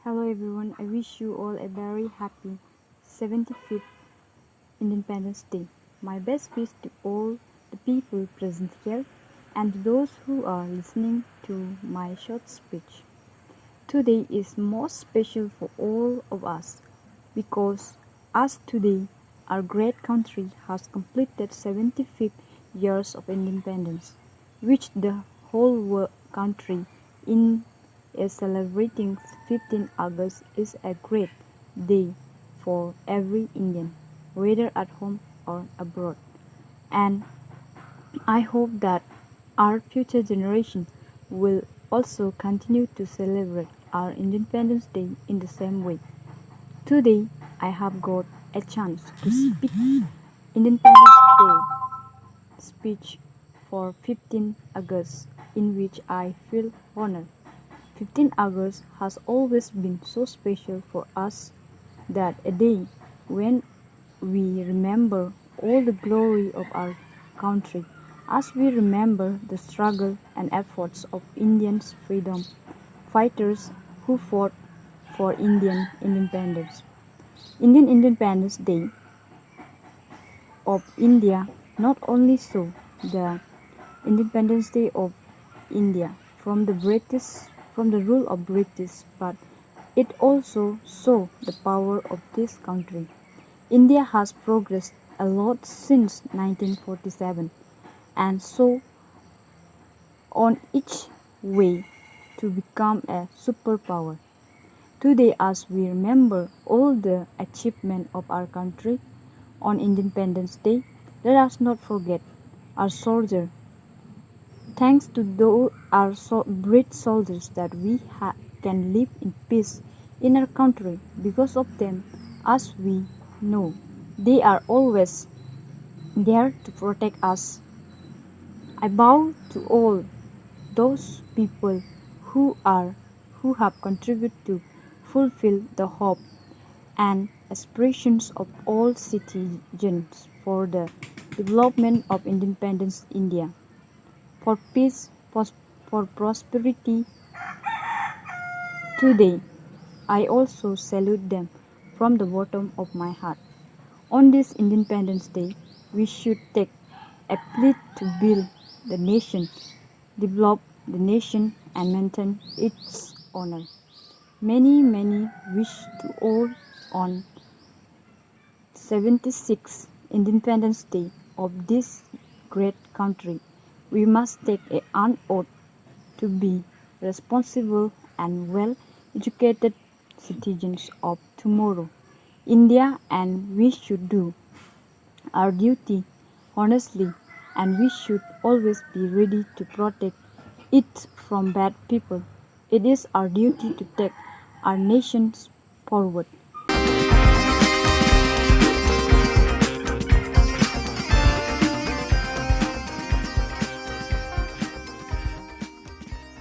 Hello everyone, I wish you all a very happy 75th Independence Day. My best wish to all the people present here and to those who are listening to my short speech. Today is most special for all of us because as today our great country has completed 75 years of independence, which the whole country in is celebrating 15 August is a great day for every Indian, whether at home or abroad. And I hope that our future generation will also continue to celebrate our Independence Day in the same way. Today, I have got a chance to speak Independence Day speech for 15 August in which I feel honored. 15 August has always been so special for us that a day when we remember all the glory of our country as we remember the struggle and efforts of Indian freedom fighters who fought for Indian independence. Indian Independence Day of India not only saw the Independence Day of India from the rule of British, but it also saw the power of this country. India has progressed a lot since 1947 and so on its way to become a superpower. Today, as we remember all the achievements of our country on Independence Day, let us not forget our soldiers. Thanks to our brave soldiers that we can live in peace in our country because of them, as we know, they are always there to protect us. I bow to all those people who have contributed to fulfill the hope and aspirations of all citizens for the development of independence India, for peace, for prosperity. Today, I also salute them from the bottom of my heart. On this Independence Day, we should take a plea to build the nation, develop the nation, and maintain its honor. Many wish to all on 76th Independence Day of this great country. We must take an oath to be responsible and well-educated citizens of tomorrow, India, and we should do our duty honestly and we should always be ready to protect it from bad people. It is our duty to take our nation forward.